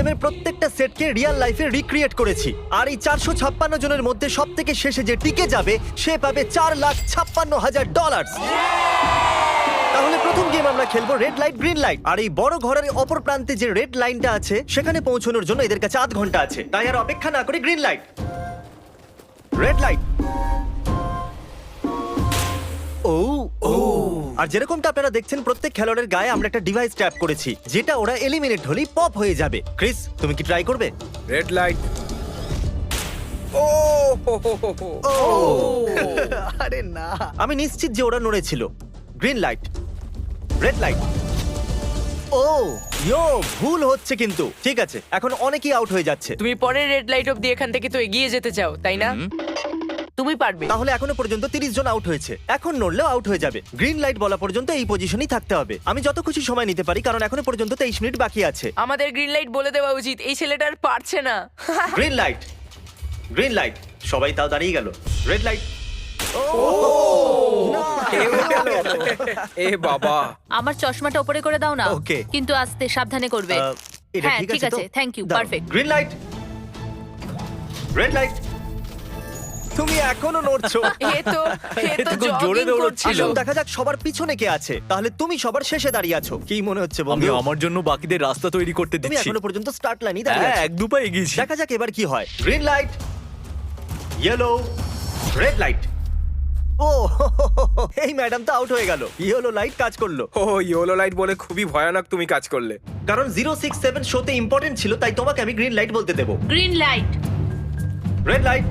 গেমের প্রত্যেকটা সেটকে রিয়েল লাইফে রিক্রিয়েট করেছি। আর এই 456 জনের মধ্যে সব থেকে শেষে যে টিকে যাবে সে পাবে $4,56,000। তাহলে প্রথম গেম আমরা খেলবো রেড লাইট গ্রিন লাইট। আর এই বড় ঘরের অপর প্রান্তে যে রেড লাইনটা আছে সেখানে পৌঁছানোর জন্য এদের কাছে 8 ঘন্টা আছে। তাই আর অপেক্ষা না করে গ্রিন লাইট, রেড লাইট। ও ও আর যেরকমটা আপনারা দেখছেন প্রত্যেক খেলোয়াড়ের গায়ে আমরা একটা ডিভাইস ট্যাপ করেছি যেটা ওরা এলিমিনেট হলেই পপ হয়ে যাবে। ক্রিস, তুমি কি ট্রাই করবে? Red light. ও আরে না, আমি নিশ্চিত যে ওরা নড়েছিল। Green light, red light. ও ইয়ো, ভুল হচ্ছে কিন্তু। ঠিক আছে, এখন অনেকেই আউট হয়ে যাচ্ছে। তুমি পরের রেড লাইট অবধি এখান থেকে তো এগিয়ে যেতে চাও, তাই না? তুমি পারবে। তাহলে এখনো পর্যন্ত 30 জন আউট হয়েছে। এখন নড়লেও আউট হয়ে যাবে। গ্রিন লাইট বলা পর্যন্ত এই পজিশনেই থাকতে হবে। আমি যত খুশি সময় নিতে পারি কারণ এখনো পর্যন্ত 23 মিনিট বাকি আছে। আমাদের গ্রিন লাইট বলে দেওয়া উচিত, এই ছেলেটা আর পারছে না। Green light, green light. সবাই তাও দাঁড়িয়ে গেল। Red light. এ বাবা, আমার চশমাটা উপরে করে দাও না। Okay. কিন্তু আস্তে সাবধানে করবে। এটা হ্যাঁ, ঠিক ঠিক আছে তো? আছে, থ্যাংক ইউ, দাঁড়াও। Perfect. Green light, red light. তুমি এখনো নড়ছো। এ তো খুব জোরে jogging দৌড়চ্ছিল। করছিল। আসুন দেখা যাক সবার পিছনে কে আছে। তাহলে তুমি সবার শেষে দাঁড়িয়ে আছো। কি মনে হচ্ছে আমি বন্ধু? আমার জন্য বাকিদের রাস্তা তৈরি করতে তুমি দিচ্ছি। এখনো পর্যন্ত স্টার্ট লাইনই দাঁড়িয়ে হ্যাঁ, আছো। এক দু পা এগিয়েছি। দেখা যাক এবার কি হয়। Green light, yellow, red light. ও এই ম্যাডাম তো আউট হয়ে গেল। ইয়েলো লাইট কাজ করলো ও ইয়েলো লাইট বলে খুবই ভয়ানক তুমি কাজ করলে। কারণ 067 শোতে ইম্পর্টেন্ট ছিল, তাই তোমাকে আমি গ্রিন লাইট বলতে দেবো। Green light. Red light.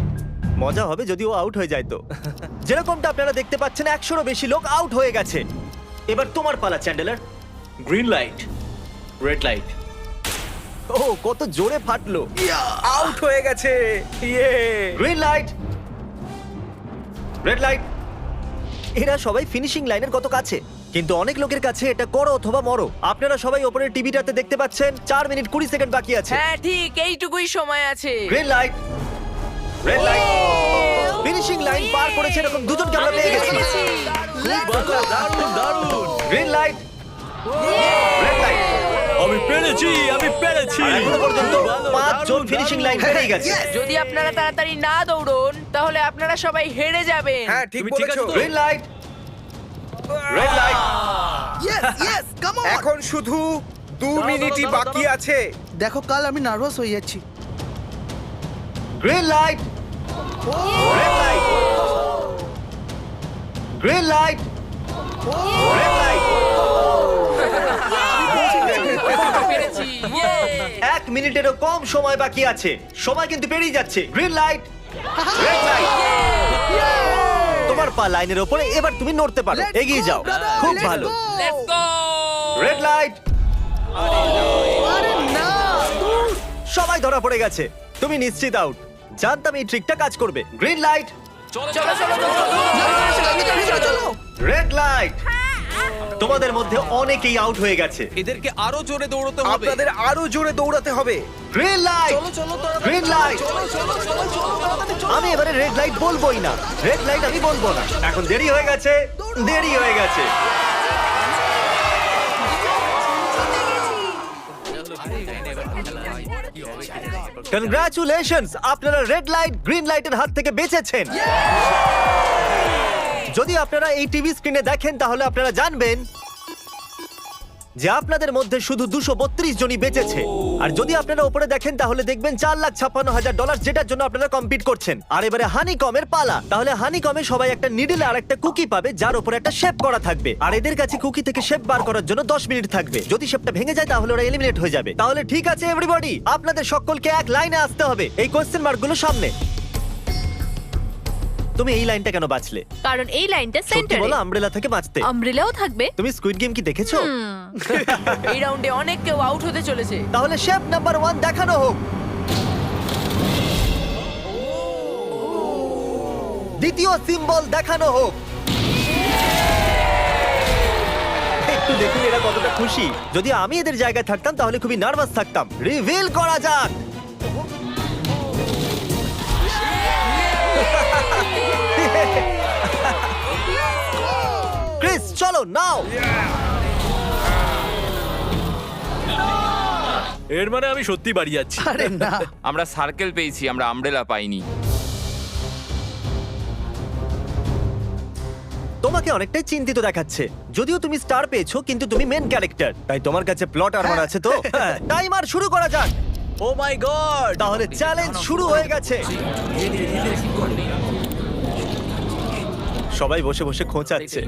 মজা হবে যদি ও আউট হয়ে যায় তো। যেরকমটা আপনারা দেখতে পাচ্ছেন 100-এরও বেশি লোক আউট হয়ে গেছে। এবার তোমার পালা Chandler. Green light, red light. ও কত জোরে ফাটলো। আউট হয়ে গেছে। ইয়ে। Green light, red light. এরা সবাই ফিনিশিং লাইনের কত কাছে, কিন্তু অনেক লোকের কাছে এটা করো অথবা মরো। আপনারা সবাই ওপরের টিভিটাতে দেখতে পাচ্ছেন 4 মিনিট 20 সেকেন্ড বাকি আছে। হ্যাঁ ঠিক, এইটুকুই সময় আছে। Green light, red light. Finishing line পার করেছে এরকম দুজনকে আমরা পেয়ে গেছি। দারুণ দারুণ। Green light, red light. আমি পেরেছি, আমি পেরেছি। আর এখনো পর্যন্ত ভালো, 5 জন দারুণ, ফিনিশিং দারুণ। লাইন পেরিয়ে গেছে। যদি আপনারা তাড়াতাড়ি না দৌড়ন তাহলে আপনারা সবাই হেরে যাবেন। হ্যাঁ ঠিক তুমি ঠিক বলেছো। আছো তো? Green light, red light. এখন শুধু 2 মিনিটই বাকি আছে। দেখো কাল আমি নার্ভাস হয়ে যাচ্ছি। Green light, red light, green light, red light. পেরেছি। ইয়ে! 1 মিনিটেরও কম সময় বাকি আছে। সময় কিন্তু পেরিয়ে যাচ্ছে। Green light, red light. তোমার পা লাইনের উপরে, এবার তুমি নড়তে পারো। Let's এগিয়ে go, যাও। brother, খুব let's ভালো। go! Let's go! Red light. আরে না! সবাই ধরা পড়ে গেছে। তুমি নিশ্চিত আউট। জানতাম এই ট্রিকটা কাজ করবে। গ্রিন লাইট, চলো চলো চলো চলো। Red light. তোমাদের মধ্যে অনেকেই আউট হয়ে গেছে। এদেরকে আরো জোরে দৌড়তে হবে। আপনাদের আরো জোরে দৌড়াতে হবে। Green light, green light. আমি এবারে রেড লাইট বলবোই না। রেড লাইট আমি বলবো না। এখন দেরি হয়ে গেছে, দেরি হয়ে গেছে। কনগ্রাচুলেশনস, আপনারা রেড লাইট গ্রিন লাইটের হাত থেকে বেঁচেছেন। যদি আপনারা এই টিভি স্ক্রিনে দেখেন তাহলে আপনারা জানবেন যে আপনাদের মধ্যে শুধু 232 জনই বেঁচেছে। আর যদি আপনারা উপরে দেখেন তাহলে দেখবেন $4,56,000, যেটার জন্য আপনারা কম্পিট করছেন। আর এবারে হানিকমের পালা। তাহলে হানিকমে সবাই একটা নিডল আর একটা কুকি পাবে যার উপরে একটা শেপ করা থাকবে। আর এদের কাছে কুকি থেকে শেপ বার করার জন্য 10 মিনিট থাকবে। যদি শেপটা ভেঙে যায় তাহলে ওরা এলিমিনেট হয়ে যাবে। তাহলে ঠিক আছে এভরিবডি, আপনাদের সকলকে এক লাইনে আসতে হবে এই কোশ্চেন মার্কগুলো সামনে। তুমি এই লাইনটা কেন বাছলে? কারণ এই লাইনটা সত্যি সেন্টারে। বলো, আমব্রেলা থেকে বাঁচতে। আমব্রেলাও থাকবে। তুমি স্কুইড গেম কি দেখেছো? এই রাউন্ডে অনেক কেউ আউট হতে চলেছে। তাহলে শেপ নাম্বার 1 দেখানো হোক। দ্বিতীয় সিম্বল দেখানো হোক। একটু দেখুন এরা কতটা খুশি। যদি আমি এদের জায়গায় থাকতাম তাহলে খুবই নার্ভাস থাকতাম। রিভিল করা যাক। ক্রিস চলো নাও। এর মানে আমি সত্যি বাড়ি যাচ্ছি। আরে না আমরা সার্কেল পেয়েছি, আমরা আমব্রেলা পাইনি। তোমাকে অনেকটাই চিন্তিত দেখাচ্ছে, যদিও তুমি স্টার পেয়েছো কিন্তু তুমি মেন ক্যারেক্টার, তাই তোমার কাছে প্লট আর্মার আছে তো। টাইমার শুরু করা যাক। ও মাই গড! তাহলে চ্যালেঞ্জ শুরু হয়ে গেছে। সবাই বসে বসে খোঁচাচ্ছে।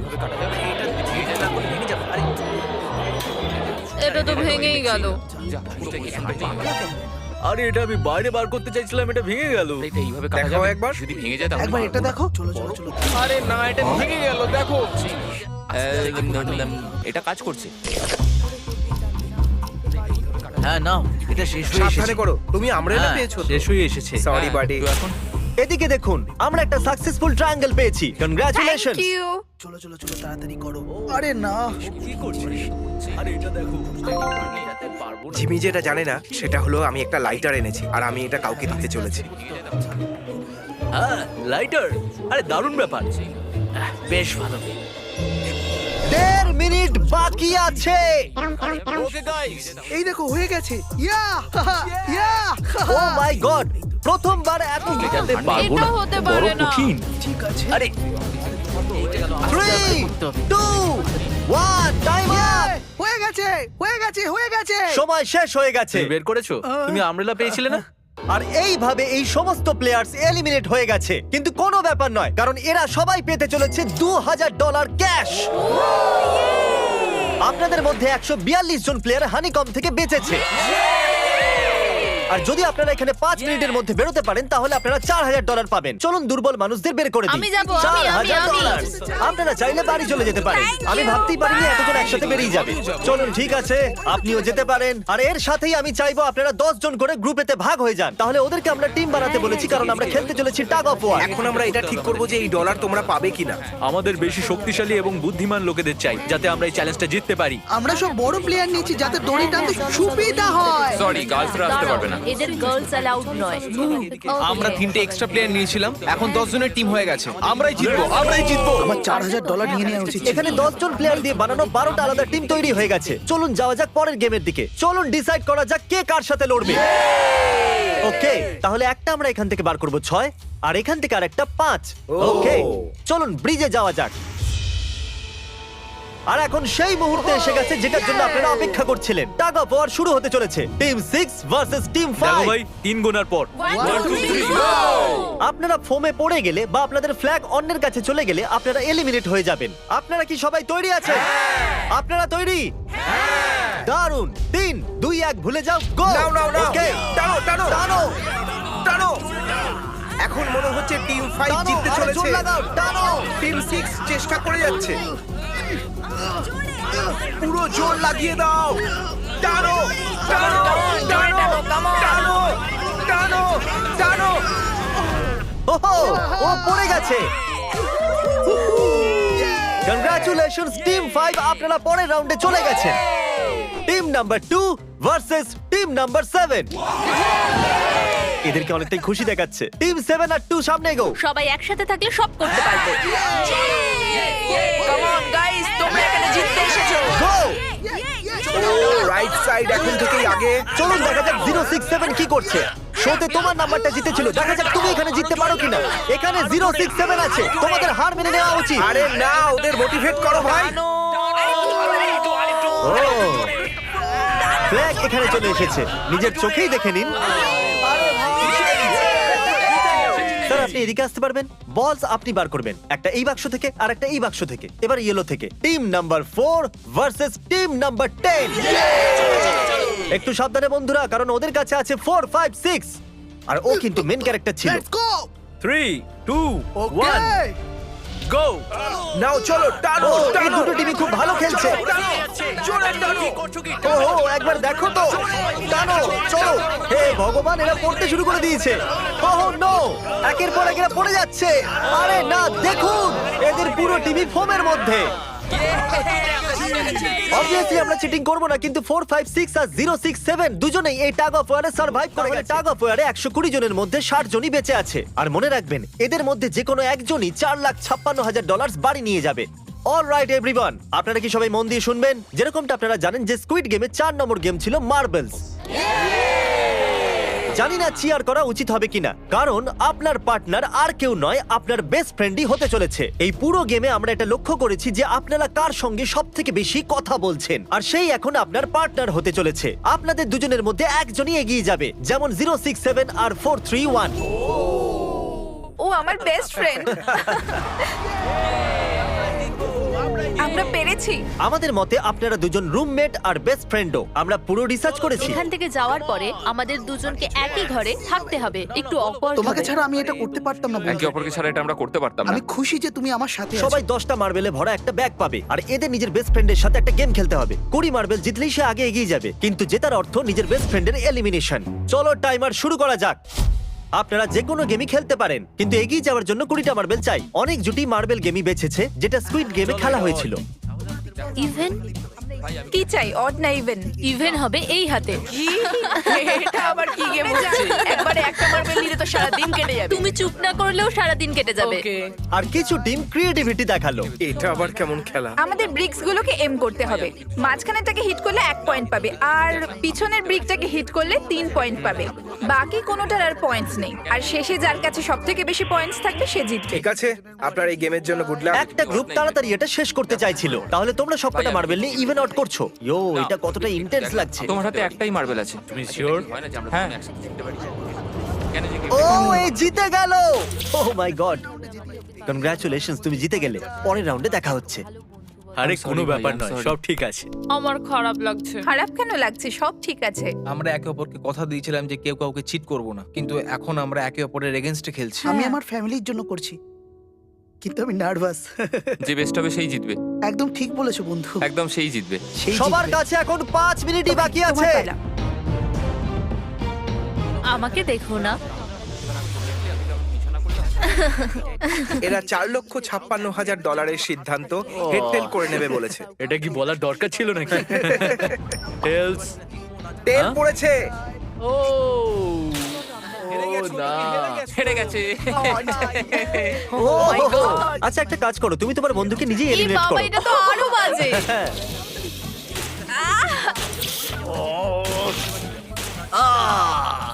এটা তো ভেঙেই গেল। আরে এটা আমি বাইরে বার করতে চাইছিলাম, এটা ভেঙে গেল। এটা এইভাবে কাটা দেখাও যাবে? একবার। যদি ভেঙে যায় তাহলে একবার এটা দেখো চলো চলো চলো আরে না, এটা ভেঙে গেল, দেখো। এটা কাজ করছে। হ্যাঁ নাও, এটা শেষ হয়ে সাবধানে এসেছে। করো, তুমি আমব্রেলা হ্যাঁ, পেয়েছো তো? শেষ হয়ে এসেছে। সরি হ্যাঁ, বাডি। তো এখন এদিকে দেখুন, আমরা একটা সাকসেসফুল ট্রায়াঙ্গেল পেয়েছি। কনগ্রাচুলেশন। Thank you. চলো চলো চলো তাড়াতাড়ি করো আরে না কি করছিস? আরে এটা দেখো। জিমি যেটা জানে না সেটা হলো আমি একটা লাইটার এনেছি আর আমি এটা কাউকে দিতে চলেছি। হ্যাঁ, লাইটার। আরে দারুণ ব্যাপার। বেশ ভালো। 1.5 মিনিট বাকি আছে। ওকে গাইস, এই দেখো হয়ে গেছে ইয়া ইয়া ও মাই গড, প্রথমবার এত এটাতে পারবো এটা না, হতে বড় পারে না। কঠিন। ঠিক আছে আরে 3 2 1 টাইমার। হয়ে গেছে হয়ে গেছে হয়ে গেছে সময় শেষ হয়ে গেছে। তুমি বের করেছো? তুমি আমব্রেলা পেয়েছিলে না? আর এইভাবে এই সমস্ত প্লেয়ার্স এলিমিনেট হয়ে গেছে, কিন্তু কোনো ব্যাপার নয়, কারণ এরা সবাই পেতে চলেছে $2000 ক্যাশ। আপনাদের মধ্যে 142 জন প্লেয়ার হানিকম থেকে বেঁচেছে। আর যদি আপনারা এখানে 5 মিনিটের মধ্যে বেরোতে পারেন তাহলে আপনারা $4000 পাবেন। চলুন দুর্বল মানুষদের বের করে দিই। আমি যাবো, আমি। $4000। আপনারা চাইলে বাড়ি চলে যেতে পারেন। আমি ভাবতেই পারিনি এতজন একসাথে বেরিয়ে যাবে। চলুন ঠিক আছে, আপনিও যেতে পারেন। আর এর সাথেই আমি চাইবো আপনারা 10 জন করে গ্রুপেতে ভাগ হয়ে যান। তাহলে ওদেরকে আমরা টিম বানাতে বলেছি, কারণ আমরা খেলতে চলেছি টাগ অফ ওয়ার। এখন আমরা এটা ঠিক করব যে এই ডলার তোমরা পাবে কিনা। আমাদের বেশি শক্তিশালী এবং বুদ্ধিমান লোকেদের চাই, যাতে আমরা এই চ্যালেঞ্জটা জিততে পারি। আমরা সব বড় প্লেয়ার নিয়েছি যাতে দড়ি টানতে সুবিধা হয় সরি, গার্লসরা আসতে পারবে না। এদের গার্লস অ্যালাউড নয়। আমরা 3টে এক্সট্রা প্লেয়ার নিয়েছিলাম, এখন 10 জনের টিম হয়ে গেছে। আমরাই জিতবো, আমরাই জিতবো। আমার $4000 নিয়ে নেওয়া উচিত ছিল। এখানে 10 জন প্লেয়ার দিয়ে বানানো 12টা আলাদা টিম তৈরি হয়ে গেছে। চলুন যাওয়া যাক পরের গেমের দিকে। চলুন ডিসাইড করা যাক কে কার সাথে লড়বে। ওকে, তাহলে একটা আমরা এখান থেকে বার করব 6, আর এখান থেকে আরেকটা 5। ওকে, চলুন ব্রিজে যাওয়া যাক। আর এখন সেই মুহূর্তে এসে গেছে যেটার জন্য আপনারা অপেক্ষা করছিলেন। টাগ অফ ওয়ার শুরু হতে চলেছে। টিম 6 ভার্সেস টিম দেখো 5। ভাই, 3 গোনার পর 1 2 3 আপনারা ফোমে পড়ে গেলে বা আপনাদের ফ্ল্যাগ অন্যের কাছে চলে গেলে আপনারা এলিমিনেট হয়ে যাবেন। আপনারা কি সবাই তৈরি আছেন? আপনারা তৈরি? দারুন। 3 2 1 ভুলে যাও, গো। নাও নাও নাও, ওকে, টানো টানো টানো টানো। এখন মনে হচ্ছে টিম 5 টানো, জিততে আরে জোর চলেছে। লাগাও, টানো। টিম 6 চেষ্টা করে যাচ্ছে। পুরো জোর লাগিয়ে দাও। টানো টানো টানো টানো টানো টানো। ওহো, ও পড়ে গেছে। কংগ্রাচুলেশনস টিম 5, আপনারা পরের রাউন্ডে চলে গেছেন। Team number 2 versus team number 7। এদেরকে অনেকটাই খুশি দেখাচ্ছে। টিম 7 আর 2 সামনে এগো। সবাই একসাথে থাকলে সব করতে পারবে। কাম অন গাইস, তোমরা এখানে জিততে এসেছো। গো। রাইট সাইড এখন থেকেই আগে। চলুন দেখা যাক 067 কি করছে। শোতে তোমার নাম্বারটা জিতেছিল, দেখা যাক তুমি এখানে জিততে পারো কিনা। এখানে 067 আছে, তোমাদের হার মেনে নেওয়া উচিত। আরে না, ওদের মোটিভেট করো ভাই। ফ্ল্যাগ এখানে চলে এসেছে, নিজের চোখেই দেখে নিন। স্যার আপনি এদিকে আসতে পারবেন? বলস আপনি বার করবেন, একটা এই বাক্স থেকে আর একটা এই বাক্স থেকে। এবার ইয়েলো থেকে। Team number 4 versus team number 10। একটু সাবধানে বন্ধুরা, কারণ ওদের কাছে আছে 4 5 6, আর ও কিন্তু মেন ক্যারেক্টার ছিল। লেটস গো 3 2 ওকে 1 গো। নাও চলো টানো ও, এই টানো। দুটো টিমই খুব ভালো খেলছে। জোরে টানো। ওহো, একবার দেখো তো, টানো, চলো। হে ভগবান, এরা পড়তে শুরু করে দিয়েছে। ওহো নো, একের পর এক এরা পড়ে যাচ্ছে। আরে না, দেখুন এদের পুরো টিমই ফোমের মধ্যে। অবভিয়াসলি আমরা চিটিং করব না, কিন্তু 4 5 6 আর 067 দুজনেই এই টাগ অফ ওয়ারে সার্ভাইভ করে গেছে। টাগ অফ ওয়ারে 120 জনের মধ্যে 60 জনই বেঁচে আছে। আর মনে রাখবেন, এদের মধ্যে যে কোনো একজনই $4,56,000 বাড়ি নিয়ে যাবে। অলরাইট এভরিওয়ান, আপনারা কি সবাই মন দিয়ে শুনবেন? যেরকমটা আপনারা জানেন যে স্কুইড গেমে 4 নম্বর গেম ছিল মার্বেলস। জানি না চিয়ার করা উচিত হবে কিনা, কারণ আপনার পার্টনার আর কেউ নয়, আপনার বেস্ট ফ্রেন্ডই হতে চলেছে। এই পুরো গেমে আমরা এটা লক্ষ্য করেছি যে আপনারা কার সঙ্গে সব থেকে বেশি কথা বলছেন, আর সেই এখন আপনার পার্টনার হতে চলেছে। আপনাদের দুজনের মধ্যে একজনই এগিয়ে যাবে, যেমন 067 আর 431। ও আমার বেস্ট ফ্রেন্ড। আমরা পেরেছি। আমাদের মতে আপনারা দুজন রুমমেট আর বেস্ট ফ্রেন্ডও। আমরা পুরো রিসার্চ করেছি। এখান থেকে যাওয়ার পরে আমাদের দুজনকে একই ঘরে থাকতে হবে, একটু অকওয়ার্ড তোমাকে হবে। ছাড়া আমি এটা করতে পারতাম না একে বন্ধু। অপরকে ছাড়া এটা আমরা করতে পারতাম না। আমি খুশি যে তুমি আমার সাথে আছো। সবাই 10টা মার্বেলে ভরা একটা ব্যাগ পাবে, আর এদের নিজের বেস্ট ফ্রেন্ডের সাথে একটা গেম খেলতে হবে। 20 মার্বেল জিতলেই সে আগে এগিয়ে যাবে, কিন্তু জেতার অর্থ নিজের বেস্ট ফ্রেন্ডের এলিমিনেশন। চলো টাইমার শুরু করা যাক। আপনারা যে কোনো গেমই খেলতে পারেন, কিন্তু এগিয়ে যাওয়ার জন্য 20টা মার্বেল চাই। অনেক জুটি মার্বেল গেমই বেছেছে, যেটা স্কুইড গেমে খেলা হয়েছিল। ইভেন কি চাই, অড না ইভেন? ইভেন হবে এই হাতে। কি এটা আবার কি গেম হচ্ছে? একবারে একটা মার্বেল নিলে তো সারা দিন কেটে যাবে। তুমি চুপ না করলেও সারা দিন কেটে যাবে। ওকে, আর কিছু টিম ক্রিয়েটিভিটি দেখালো। এটা আবার কেমন খেলা? আমাদের ব্রিক্স গুলোকে এম করতে হবে। মাঝখানেরটাকে হিট করলে 1 পয়েন্ট পাবে, আর পিছনের ব্রিকটাকে হিট করলে 3 পয়েন্ট পাবে। বাকি কোনোটার আর পয়েন্টস নেই, আর শেষে যার কাছে সবথেকে বেশি পয়েন্টস থাকবে সে জিতবে। ঠিক আছে, আপনার এই গেমের জন্য গুড লাক। একটা গ্রুপ তাড়াতাড়ি এটা শেষ করতে চাইছিল, তাহলে তোমরা সবকটা মার্বেল নিয়ে ইভেন আউট করছো। ইয়ো, এটা কতটা ইন্টেন্স লাগছে। তোমার হাতে একটাই মার্বেল আছে। তুমি শিওর? হ্যাঁ। ও, এই জিতে গেল। ও মাই গড, কনগ্রাচুলেশনস, তুমি জিতে গেলে। পরের রাউন্ডে দেখা হচ্ছে। আরে I'm sorry কোনো ভাই, ব্যাপার I'm নয়, sorry. সব ঠিক আছে। আমার খারাপ লাগছে। খারাপ কেন লাগছে? সব ঠিক আছে। আমরা একে অপরকে কথা দিয়েছিলাম যে কেউ কাউকে চিট করব না, কিন্তু এখন আমরা একে অপরের এগেইনস্টে খেলছি। আমি আমার ফ্যামিলির জন্য করছি, কিন্তু আমি নার্ভাস। যে বেস্ট হবে সেই জিতবে। একদম ঠিক বলেছো বন্ধু। একদম সেই জিতবে। সেই সবার জিতবে। কাছে এখন 5 মিনিটই বাকি তোমার আছে। পালা। আমাকে দেখো না। এরা $4,56,000 সিদ্ধান্ত হেডটেল করে নেবে বলেছে। এটা কি বলার দরকার ছিল নাকি? টেলস। তেল পড়েছে। ও না, হেরে গেছে। ও, আচ্ছা একটা কাজ করো, তুমি তোমার বন্ধুকে নিজেই এই এলিমিনেট বাবা, করো। এটা তো আরো বাজে। হ্যাঁ।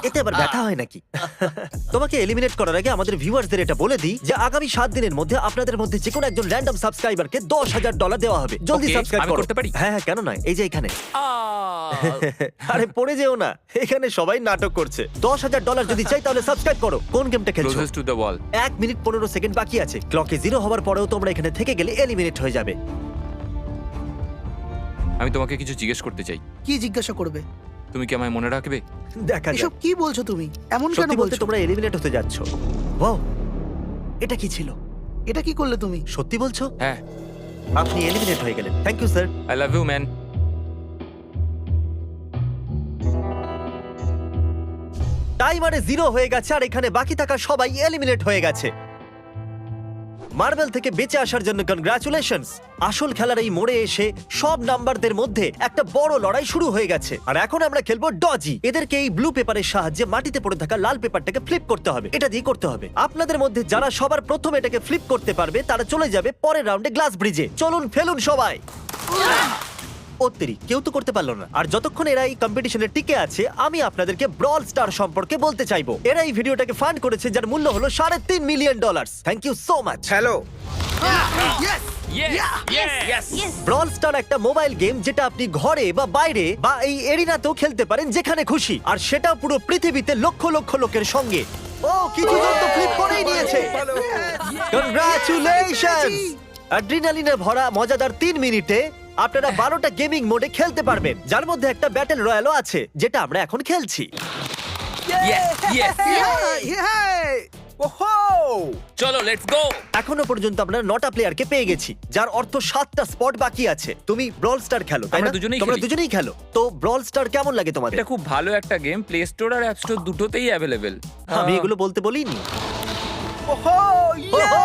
এতে আবার ব্যথা হয় নাকি? তোমাকে এলিমিনেট করার আগে আমাদের ভিউয়ার্সদের এটা বলে দিই যে আগামী 7 দিনের মধ্যে আপনাদের মধ্যে যে কোনো একজন র্যান্ডম সাবস্ক্রাইবারকে $10,000 দেওয়া হবে। জলদি Okay, সাবস্ক্রাইব আমি করো। করতে পারি? হ্যাঁ হ্যাঁ, কেন নয়, এই যে এখানে। আরে পড়ে যেও না, এখানে সবাই নাটক করছে। $10,000 যদি চাই তাহলে সাবস্ক্রাইব করো। কোন গেমটা খেলছো? Closest to the wall. 1 minute 15 second বাকি আছে। ক্লকে 0 হওয়ার পরেও তোমরা এখানে থেকে গেলে এলিমিনেট হয়ে যাবে। আমি তোমাকে কিছু জিজ্ঞেস করতে চাই। কি জিজ্ঞাসা করবে? তুমি কি আমায় মনে রাখবে? দেখা যাক। এসব কি বলছো তুমি? এমন কেন সত্যি বলতে বলছো? তোমরা এলিমিনেট হতে যাচ্ছ। ওয়াও, এটা কি ছিল? এটা কি করলে তুমি? সত্যি বলছো? হ্যাঁ। আপনি এলিমিনেট হয়ে গেলেন। Thank you sir. I love you man. টাইমারে 0 হয়ে গেছে, আর এখানে বাকি থাকা সবাই এলিমিনেট হয়ে গেছে। মার্বেল থেকে বেঁচে আসার জন্য কনগ্রাচুলেশনস। আসল খেলার এই মোড়ে এসে সব নাম্বারদের মধ্যে একটা বড় লড়াই শুরু হয়ে গেছে, আর এখন আমরা খেলবো ডজি। এদেরকে এই ব্লু পেপারের সাহায্যে মাটিতে পড়ে থাকা লাল পেপারটাকে ফ্লিপ করতে হবে। এটা দিয়ে করতে হবে। আপনাদের মধ্যে যারা সবার প্রথম এটাকে ফ্লিপ করতে পারবে তারা চলে যাবে পরের রাউন্ডে গ্লাস ব্রিজে। চলুন ফেলুন সবাই। ওত্তেরি, কেউ তো করতে পারলো না। আর যতক্ষণ এরা এই কম্পিটিশনে টিকে আছে, আমি আপনাদেরকে ব্রল স্টার সম্পর্কে বলতে চাইবো। এরা এই ভিডিওটাকে ফান্ড করেছে, যার মূল্য হলো $3.5 million. Thank you so much. Hello. Brawl Star একটা মোবাইল গেম যেটা আপনি ঘরে বা বাইরে বা এই এরিনাতেও খেলতে পারেন, যেখানে খুশি, আর সেটা পুরো পৃথিবীতে লক্ষ লক্ষ লোকের সঙ্গে। ও, কিছু জন তো ফ্লিপ করেই নিয়েছে। কনগ্রাচুলেশনস। অ্যাড্রিনালিনে ভরা মজাদার 3 মিনিটে আপনারা 12টা গেমিং মোডে খেলতে পারবেন, যার মধ্যে একটা ব্যাটল রয়্যালও আছে, যেটা আমরা এখন খেলছি। ওহো! চলো লেটস গো। এখনো পর্যন্ত আমরা 9টা প্লেয়ারকে পেয়ে গেছি, যার অর্থ 7টা স্পট বাকি আছে। তুমি ব্রল স্টার খেলো, তাই না? আমরা দুজনেই তোমরা খেলি। দুজনেই খেলো। তো ব্রল স্টার কেমন লাগে তোমাদের? এটা খুব ভালো একটা গেম। প্লে স্টোর আর অ্যাপ স্টোর দুটোতেই অ্যাভেলেবেল। আমি এগুলো বলতে বলিনি। ওহো! ওহো!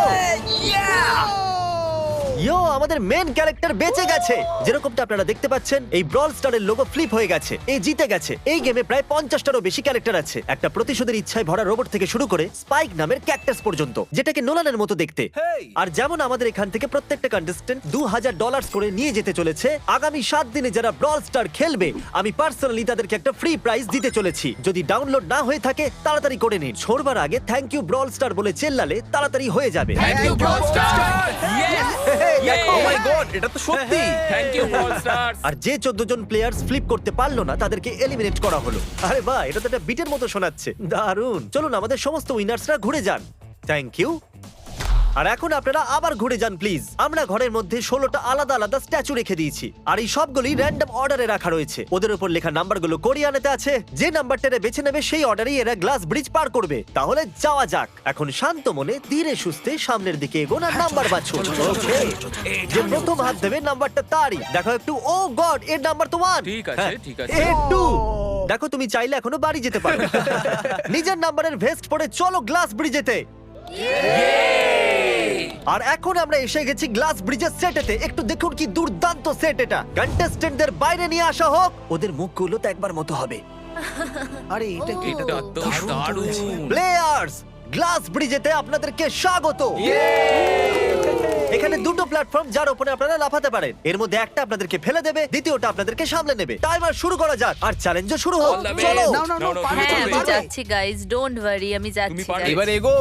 ইয়ো, আমাদের মেন ক্যারেক্টার বেঁচে গেছে। যেরকমটা আপনারা দেখতে পাচ্ছেন, এই ব্রল স্টারের লোগো ফ্লিপ হয়ে গেছে। এই জিতে গেছে। এই গেমে প্রায় 50টারও বেশি ক্যারেক্টার আছে। একটা প্রতিশোধের ইচ্ছায় ভরা রোবট থেকে শুরু করে স্পাইক নামের ক্যাকটাস পর্যন্ত, যেটাকে নোলানের মতো দেখতে। আর যেমন আমাদের এখান থেকে প্রত্যেকটা কন্টেস্টেন্ট $2000 করে নিয়ে যেতে চলেছে, আগামী 7 দিনে যারা ব্রল স্টার খেলবে, আমি পার্সোনালি তাদেরকে একটা ফ্রি প্রাইজ দিতে চলেছি। যদি ডাউনলোড না হয়ে থাকে তাড়াতাড়ি করে নিন। ছোড়বার আগে থ্যাংক ইউ ব্রল স্টার বলে চেল্লালে তাড়াতাড়ি হয়ে যাবে। Thank you Brawl Star oh my god, এটা তো সত্যি। থ্যাংক ইউ ব্রল স্টারস আর যে 14 জন প্লেয়ার্স ফ্লিপ করতে পারলো না তাদেরকে এলিমিনেট করা হলো। আরে বাহ, এটা তো একটা বিটের মতো শোনাচ্ছে। দারুণ। চলুন আমাদের সমস্ত উইনার্সরা ঘুরে যান। Thank you. আর এখন আপনারা আবার ঘুরে যান প্লিজ। আমরা ঘরের মধ্যে 16টা আলাদা আলাদা স্ট্যাচু রেখে দিয়েছি, আর এই সবগুলি র্যান্ডম অর্ডারে রাখা রয়েছে। ওদের উপর লেখা নাম্বারগুলো কোরিয়ানেতে আছে। যে নাম্বারটা বেছে নেবে সেই অর্ডারেই এরা গ্লাস ব্রিজ পার করবে। তাহলে যাওয়া যাক। এখন শান্ত মনে ধীরে সুস্থে সামনের দিকে এগোন আর নাম্বার বাছুন। Okay. যে প্রথম হাত দেবে নাম্বারটা তারই। দেখো একটু, ও গড, এর নাম্বার তো 1। ঠিক আছে, ঠিক আছে। এর 2। দেখো তুমি চাইলে এখনো বাড়ি যেতে পারো। নিজের নাম্বারের ভেস্ট পরে চলো গ্লাস ব্রিজেতে। আর এখন আমরা এসে গেছি গ্লাস ব্রিজের সেটেতে। একটু দেখুন কি দুর্দান্ত সেট এটা। কন্টেস্টেন্টদের বাইরে নিয়ে আসা হোক। ওদের মুখগুলো তো একবার মতো হবে। আরে এটা কি? এটা তো দারুণ। প্লেয়ার্স, গ্লাস ব্রিজেতে আপনাদেরকে স্বাগত। এখানে দুটো প্ল্যাটফর্ম যার উপরে আপনারা লাফাতে পারেন। এর মধ্যে একটা আপনাদেরকে ফেলে দেবে, দ্বিতীয়টা আপনাদেরকে সামলে নেবে। টাইমার শুরু করা যাক আর চ্যালেঞ্জও শুরু হোক। All the চলো। best. নাও, নাও, নাও, No, no, পারবে, হ্যাঁ, তুমি আমি পারবে। যাচ্ছি গাইস, ডোন্ট ওয়ারি, আমি তুমি যাচ্ছি পারবে। guys। এবার এগো।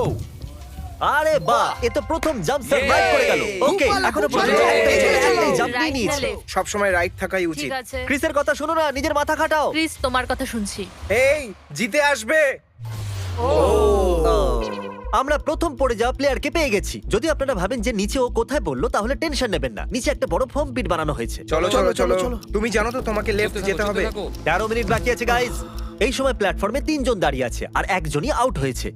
আরে বাহ, এ তো প্রথম জাম্প সার্ভাইভ করে গেল। ওকে, ভালো, এখনো খুব পর্যন্ত ভালো। একটাই জাম্প নিয়ে Right নিয়েছে। না left? সবসময় রাইট থাকাই উচিত। ঠিক আছে ক্রিসের কথা শোনো না, নিজের মাথা খাটাও। ক্রিস, তোমার কথা শুনছি। এই জিতে আসবে। আমরা প্রথম পড়ে যাওয়া প্লেয়ারকে পেয়ে গেছি। যদি আপনারা ভাবেন যে নিচে ও কোথায় বললো, তাহলে টেনশন নেবেন না। নিচে একটা বড় ফর্ম পিট বানানো হয়েছে। চলো চলো, চলো চলো, চলো। চলো। তুমি জানো তো তোমাকে লেফট যেতে হবে। 13 মিনিট বাকি আছে গাইস। এই সময় প্ল্যাটফর্মে 3 জন দাঁড়িয়ে আছে আর একজনই আউট হয়েছে।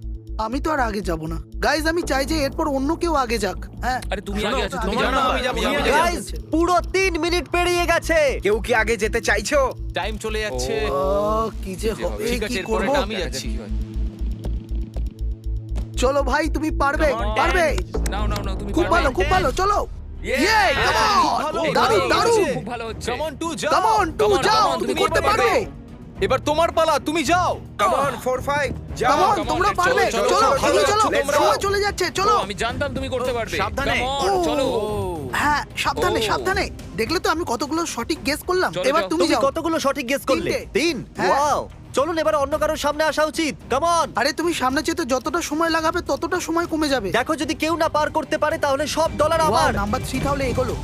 আমি তো আর আগে যাব না গাইজ। আমি চাই যে এরপর অন্য কেউ আগে যাক। হ্যাঁ, আরে তুমি আগে আছো, তুমি তোমার জানো নাম না। আমি যাবো, আমি যাবো। গাইস, পুরো 3 মিনিট পেরিয়ে গেছে। কেউ কি আগে যেতে চাইছো? টাইম চলে যাচ্ছে। কি যে হবে, ঠিক কি আছে, এরপরে করব? আমি যাচ্ছি। চলো ভাই, তুমি পারবে, পারবে। নাও নাও নাও, তুমি খুব পারবে। ভালো, খুব ভালো। চলো। ইয়ে, come on! দারুণ, দারুণ। খুব ভালো হচ্ছে। কাম অন টু যাও। Come on, Come on, যাও, come on, তুমি তুমি করতে পারবে। পারবে। এবার তোমার পালা, তুমি যাও। কাম অন 4 5 যাও। Come on, come on, তোমরা let's পারবে। চলো, চলো, চলো, এগিয়ে চলো, চলো। let's go. সময় চলে যাচ্ছে, চলো। ও, আমি জানতাম তুমি করতে পারবে। সাবধানে। Come on, ও, চলো। হ্যাঁ, সাবধানে, ও। সাবধানে। দেখলে তো আমি কতগুলো সঠিক গেস করলাম। চলো, এবার যাও। তুমি তুমি যাও। কতগুলো সঠিক গেস করলে? 3 3। ওয়াও। চলুন এবার অন্য কারোর সামনে আসা উচিত। Come on. আরে তুমি সামনে যেতে যতটা সময় লাগাবে ততটা সময় কমে যাবে। দেখো, যদি কেউ না পার করতে পারে তাহলে সব ডলার আমার। নাম্বার 3 তাহলে এগোলো।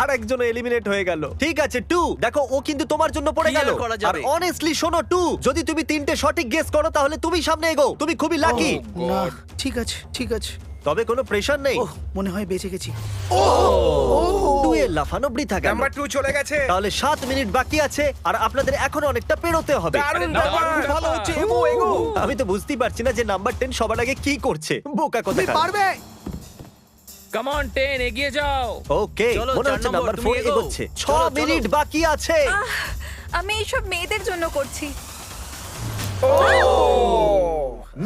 আর একজন এলিমিনেট হয়ে গেল। ঠিক আছে 2, দেখো ও কিন্তু তোমার জন্য পড়ে কি গেল। আর করা আর যাবে? অনেস্টলি শোনো 2, যদি তুমি 3টে সঠিক গেস করো তাহলে তুমি সামনে এগো। তুমি খুবই লাকি। না, ঠিক আছে, ঠিক আছে। তবে কোনো প্রেশার নেই। ওহ, মনে হয় বেঁচে গেছি। 2 এর লাফানো বৃথা গেল। নাম্বার 2 চলে গেছে। তাহলে 7 মিনিট বাকি আছে আর আপনাদের এখনো অনেকটা পেরোতে হবে। দারুণ দারুণ, ব্যাপার। খুব ভালো হচ্ছে। এগো, এগো। আমি তো বুঝতেই পারছি না যে নাম্বার 10 সবার আগে কি করছে। বোকা কথা। তুমি পারবে। কাম অন 10, এগিয়ে যাও। ওকে, চলো, মনে 4 হচ্ছে নম্বর, নাম্বার তুমি 4 এগোও। এগোচ্ছে। 6 চলো, চলো। মিনিট বাকি আছে। আমি এইসব মেয়েদের জন্য করছি।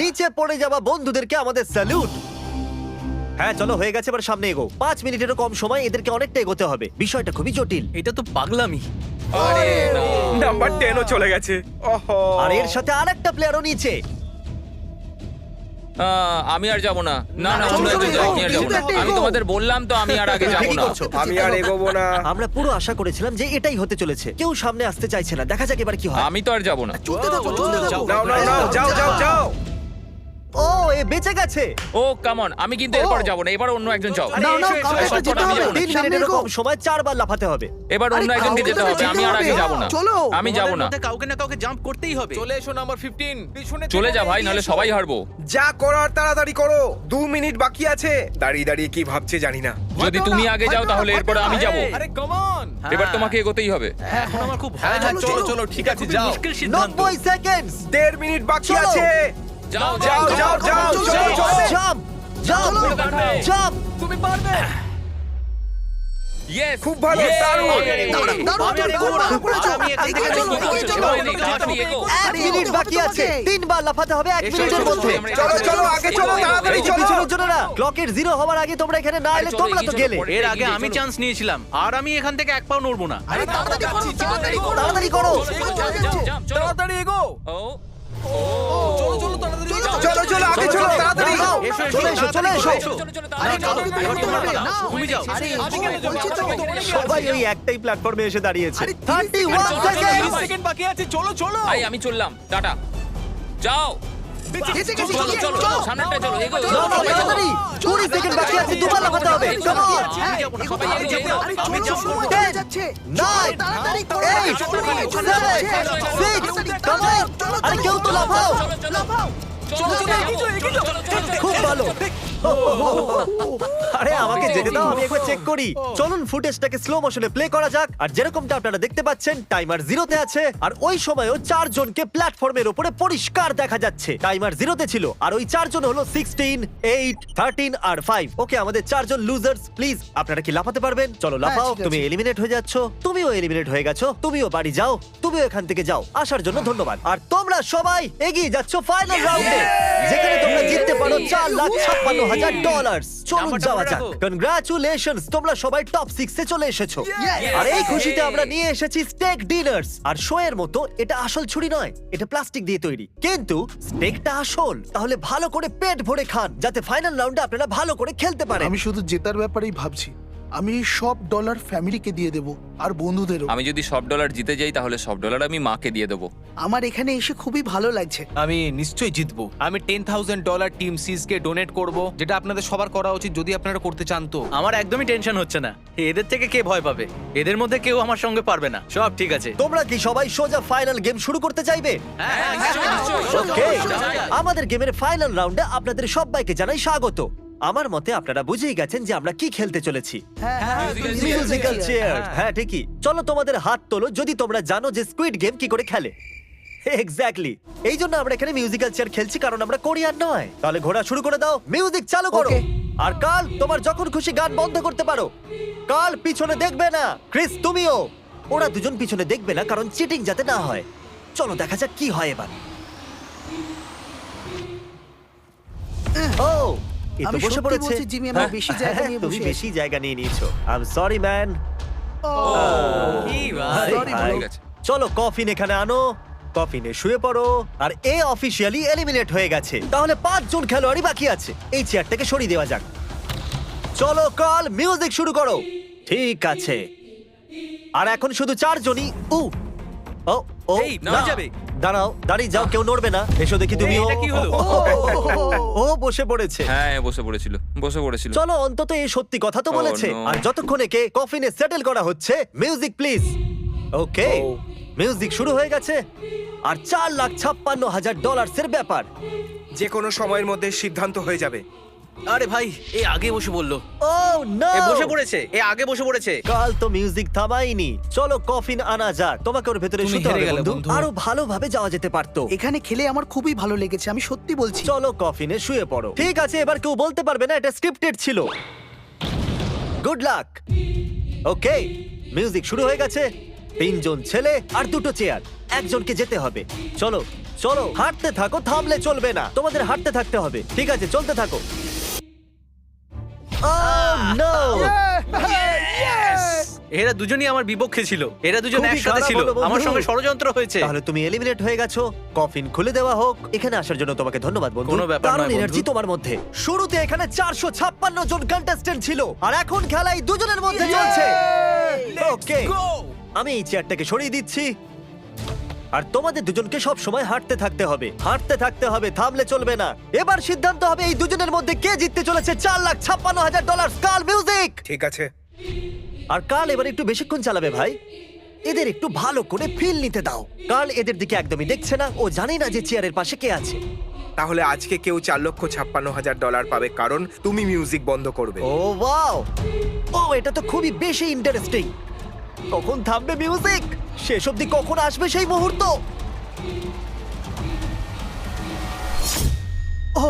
নিচে পড়ে যাওয়া বন্ধুদেরকে আমাদের স্যালুট। হ্যাঁ চলো, হয়ে গেছে, এবার সামনে এগো। 5 মিনিটেরও কম সময়, এদেরকে অনেকটা এগোতে হবে। বিষয়টা খুবই জটিল। এটা তো পাগলামি। আরে না। নাম্বার 10 ও চলে গেছে। ওহো। আর এর সাথে আরেকটা প্লেয়ারও নিচে। আমি আর যাব না। না না, চলো, অন্য একজন চলো, যাও, এগো, আমি আর যাব কিন্তু না। একটা আমি এগো। তোমাদের বললাম তো আমি আর আগে যাব ঠিকই না। করছো। আমি আর এগোবো না। আমরা পুরো আশা করেছিলাম যে এটাই হতে চলেছে। কেউ সামনে আসতে চাইছে না। দেখা যাক এবার কি হয়। আমি তো আর যাব না। চলতে থাকো, চলতে থাকো। নাও নাও নাও, যাও যাও যাও। ও, এ বেঁচে গেছে। ও কাম অন, আমি কিন্তু এরপর যাব না। এবার অন্য একজন যাও। নাও, নাও, এসো, কাউকে এসো, একটা যেতে আমি হবে। যাবো না। 3 সামনে মিনিটেরও এগো। কম সময় 4 বার লাফাতে হবে। এবার অন্য আরে, একজন কাউকে যেতে তো হবে। যেতে আমি আর আগে হবে। যাব না। চলো। আমি যাব না। কাউকে না কাউকে জাম্প করতেই হবে। চলে এসো নাম্বার 15। পিছনে চলে যা ভাই, নাহলে সবাই হারবো। যা করার তাড়াতাড়ি করো। 2 মিনিট বাকি আছে। দাঁড়িয়ে দাঁড়িয়ে কি ভাবছে জানি না। যদি তুমি আগে যাও তাহলে এরপর আমি যাব। আরে কাম অন। এবার তোমাকে এগোতেই হবে। এখন আমার খুব ভয় চলো, লাগছে। চলো, চলো ঠিক আছে, যাও। মুশকিল 90 সেকেন্ড। 1.5 মিনিট বাকি চলো। আছে। যাও যাও যাও যাও চলো, চলো চলো। জাম্প, জাম্প, চলো। জাম্প। তুমি পারবে। ইয়েস খুব ভালো, দারুণ। এক মিনিট বাকি আছে, 3 বার লাফাতে হবে 1 মিনিটের মধ্যে। চলো চলো আগে চলো, তাড়াতাড়ি চলো। পিছনের জন্য না, ক্লকের 0 হওয়ার আগে তোমরা এখানে না এলে তোমরা তো গেলে। এর আগে আমি চান্স নিয়েছিলাম আর আমি এখান থেকে এক পাও নড়বো না। তাড়াতাড়ি করো। তাড়াতাড়ি এগো। ও চলো চলো আগে চলো, তাড়াতাড়ি। চলে এসো, চলে এসো। তুমি যাও। সবাই ওই একটাই প্ল্যাটফর্মে এসে দাঁড়িয়েছে। 31 সেকেন্ড। সেকেন্ড বাকি আছে, চলো চলো। ভাই আমি চললাম, টাটা। যাও চলো চলো চলো সামনেটা চলো, এগো না, না, তাড়াতাড়ি। 20 সেকেন্ড বাকি আছে, দুবার লাফাতে হবে। Come on. 9, 8, 7, 6, come on. আরে কেউ তো লাফাও। খুব ভালো। আরে আমাকে যেতে দাও, আমি একবার চেক করি। চলুন ফুটেজটাকে স্লো মোশনে প্লে করা যাক। আর যেরকমটা আপনারা দেখতে পাচ্ছেন, টাইমার 0 আছে। আর ওই সময়ও 4 জনকে প্ল্যাটফর্মের উপরে পরিষ্কার দেখা যাচ্ছে। টাইমার 0 ছিল। আর ওই 4 জন হলো 16, 8, 13 আর 5। ওকে, আমাদের 4 জন লুজার্স। প্লিজ আপনারা কি লাফাতে পারবেন? চলো লাফাও। ঠিক আছে। তুমি এলিমিনেট হয়ে যাচ্ছ, তুমিও এলিমিনেট হয়ে গেছো, তুমিও বাড়ি যাও, তুমিও এখান থেকে যাও। আসার জন্য ধন্যবাদ। আর তোমরা সবাই এগিয়ে যাচ্ছ ফাইনাল রাউন্ডে, যেখানে তোমরা জিততে পারো $4,56,000। চলুন নাম্বারটা যাওয়া মনে যাক। রাখো। কনগ্রাচুলেশনস, তোমরা সবাই টপ 6 এ চলে এসেছো। আর এই খুশিতে আমরা নিয়ে এসেছি স্টেক ডিনার্স। আর শো এর মতো এটা আসল ছুরি নয়, এটা প্লাস্টিক দিয়ে তৈরি, কিন্তু স্টেকটা আসল। তাহলে ভালো করে পেট ভরে খান, যাতে ফাইনাল রাউন্ডে আপনারা ভালো করে খেলতে পারেন। আমি শুধু জেতার ব্যাপারেই ভাবছি। আমি এই সব ডলার ফ্যামিলিকে দিয়ে দেবো আর বন্ধুদেরও। আমি যদি সব ডলার জিতে যাই তাহলে সব ডলার আমি মাকে দিয়ে দেবো। আমার এখানে এসে খুবই ভালো লাগছে। আমি নিশ্চয়ই জিতবো। আমি $10,000 টিম সিজকে ডোনেট করব, যেটা আপনাদের সবার করা উচিত যদি আপনারা করতে চান তো। আমার একদমই টেনশন হচ্ছে না। এদের থেকে কে ভয় পাবে? এদের মধ্যে কেউ আমার সঙ্গে পারবে না। সব ঠিক আছে। তোমরা কি সবাই সোজা ফাইনাল গেম শুরু করতে চাইবে? ওকে, আমাদের গেমের ফাইনাল রাউন্ডে আপনাদের সবাইকে জানাই স্বাগত। আমার মতে আপনারা বুঝেই গেছেন যে আমরা কি খেলতে চলেছি। Musical chair. হ্যাঁ ঠিকই। চলো তোমাদের হাত তোলো যদি তোমরা জানো যে স্কুইড গেম কি করে খেলে। এক্স্যাক্টলি, এই জন্য আমরা এখানে মিউজিক্যাল চেয়ার খেলছি, কারণ আমরা কোরিয়ান নয়। তাহলে ঘোরা শুরু করে দাও, মিউজিক চালু করো। Okay. আর কাল, তোমার যখন খুশি গান বন্ধ করতে পারো। কাল পিছনে দেখবে না। ক্রিস তুমিও। ওরা দুজন পিছনে দেখবে না, কারণ চিটিং যাতে না হয়। চলো দেখা যাক কি হয় এবার। ও, এ তো আমি বসে সত্যি পড়েছে। বলছি, জিমি, আমরা বেশি জায়গা নিয়ে তুমি বসে আছি। বেশি জায়গা নিয়ে নিয়েছো। I am sorry man. Sorry, bro. ঠিক আছে। চলো কফিন এখানে আনো, কফিনে শুয়ে পড়ো। আর এ অফিসিয়ালি এলিমিনেট হয়ে গেছে। তাহলে 5 জন খেলোয়াড়ই বাকি আছে। এই চেয়ারটাকে সরিয়ে দেওয়া যাক। চলো কাল, মিউজিক শুরু করো। ঠিক আছে। আর এখন শুধু 4 জনই। ও ও এই, না। নড়ে যাবে। দাঁড়াও, দাঁড়িয়ে যাও, কেউ নড়বে না। এসো দেখি তুমিও। এটা কি হলো? ও বসে পড়েছে। হ্যাঁ বসে পড়েছিল। চলো অন্তত এই সত্যি কথা তো Oh, বলেছে। no. আর যতক্ষণ একে কফিনে সেটেল করা হচ্ছে, মিউজিক প্লিজ। ওকে, মিউজিক শুরু হয়ে গেছে। আর $4,56,000 এর ব্যাপার। যে কোনো সময়ের মধ্যে সিদ্ধান্ত হয়ে যাবে। আরে ভাই, এ আগে বসে বললো। ও নো, এ বসে পড়েছে, এ আগে বসে পড়েছে। কাল তো মিউজিক থামাইনি। চলো কফিন আনা যাক। তোমাকে ওর ভেতরে তুমি শুতে হেরে হবে গেলে, বন্ধু। বন্ধু। আরো ভালোভাবে যাওয়া যেতে পারতো। এখানে খেলে আমার খুবই ভালো লেগেছে, আমি সত্যি বলছি। চলো কফিনে শুয়ে পড়ো। ঠিক আছে, এবার কেউ বলতে পারবে না এটা স্ক্রিপ্টেড ছিল। Good luck. ওকে, মিউজিক শুরু হয়ে গেছে। 3 জন ছেলে আর 2টো চেয়ার। একজনকে যেতে হবে। চলো চলো, হাঁটতে থাকো, থামলে চলবে না। তোমাদের হাঁটতে থাকতে হবে। ঠিক আছে, চলতে থাকো। Oh, no! এরা দুজনই আমার বিপক্ষে ছিল। এরা দুজন খুবই একসাথে খারাপ ছিল। হলো, বন্ধু। আমার সঙ্গে ষড়যন্ত্র হয়েছে। তাহলে তুমি এলিমিনেট হয়ে গেছো। কফিন খুলে দেওয়া হোক। এখানে আসার জন্য তোমাকে ধন্যবাদ বন্ধু। কোনো ব্যাপার দারুণ নয়, বন্ধু। এনার্জি তোমার মধ্যে। শুরুতে এখানে 456 জন কন্টেস্ট্যান্ট ছিল, আর এখন খেলাই দুজনের মধ্যে চলছে। ওকে, আমি এই চেয়ারটাকে সরিয়ে দিচ্ছি। আর তোমাদের দুজনকে সব সময় হাঁটতে থাকতে হবে, হাঁটতে থাকতে হবে, থামলে চলবে না। এবার সিদ্ধান্ত হবে এই দুজনের মধ্যে কে জিততে চলেছে $4,56,000। কাল মিউজিক। ঠিক আছে। আর কাল এবার একটু বেশিক্ষণ চালাবে ভাই। এদের একটু ভালো করে ফিল নিতে দাও। কাল এদের দিকে একদমই দেখছে না, ও জানে না যে চেয়ারের পাশে কে আছে। তাহলে আজকে কেউ $4,56,000 পাবে, কারণ তুমি মিউজিক বন্ধ করবে। ও ওয়াও, ও এটা তো খুবই বেশি ইন্টারেস্টিং। কখন থামবে মিউজিক? শেষ অবধি কখন আসবে সেই মুহূর্ত? ও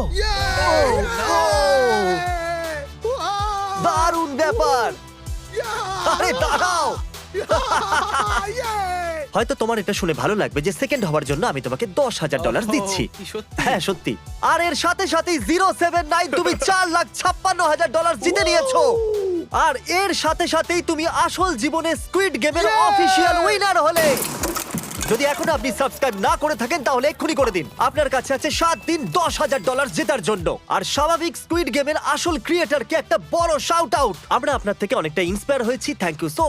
দারুণ ব্যাপার। আরে দাঁড়াও, হয়তো তোমার এটা শুনে ভালো লাগবে যে সেকেন্ড হওয়ার জন্য আমি তোমাকে $10,000 দিচ্ছি। কি সত্যি? হ্যাঁ সত্যি। আর এর সাথে সাথেই 079 তুমি $4,56,000 জিতে নিয়েছো। আর এর সাথে সাথেই তুমি আসল জীবনে স্কুইড গেমের অফিসিয়াল উইনার হলে। যদি এখনো আপনি সাবস্ক্রাইব না করে থাকেন তাহলে এক্ষুনি করে দিন। আপনার কাছে আছে 7 দিন $10,000 জেতার জন্য। আর স্বাভাবিক স্কুইড গেমের আসল ক্রিয়েটরকে একটা বড় শাউট আউট। আমরা আপনার থেকে অনেকটা ইন্সপায়ার হয়েছি, থ্যাংক ইউ সো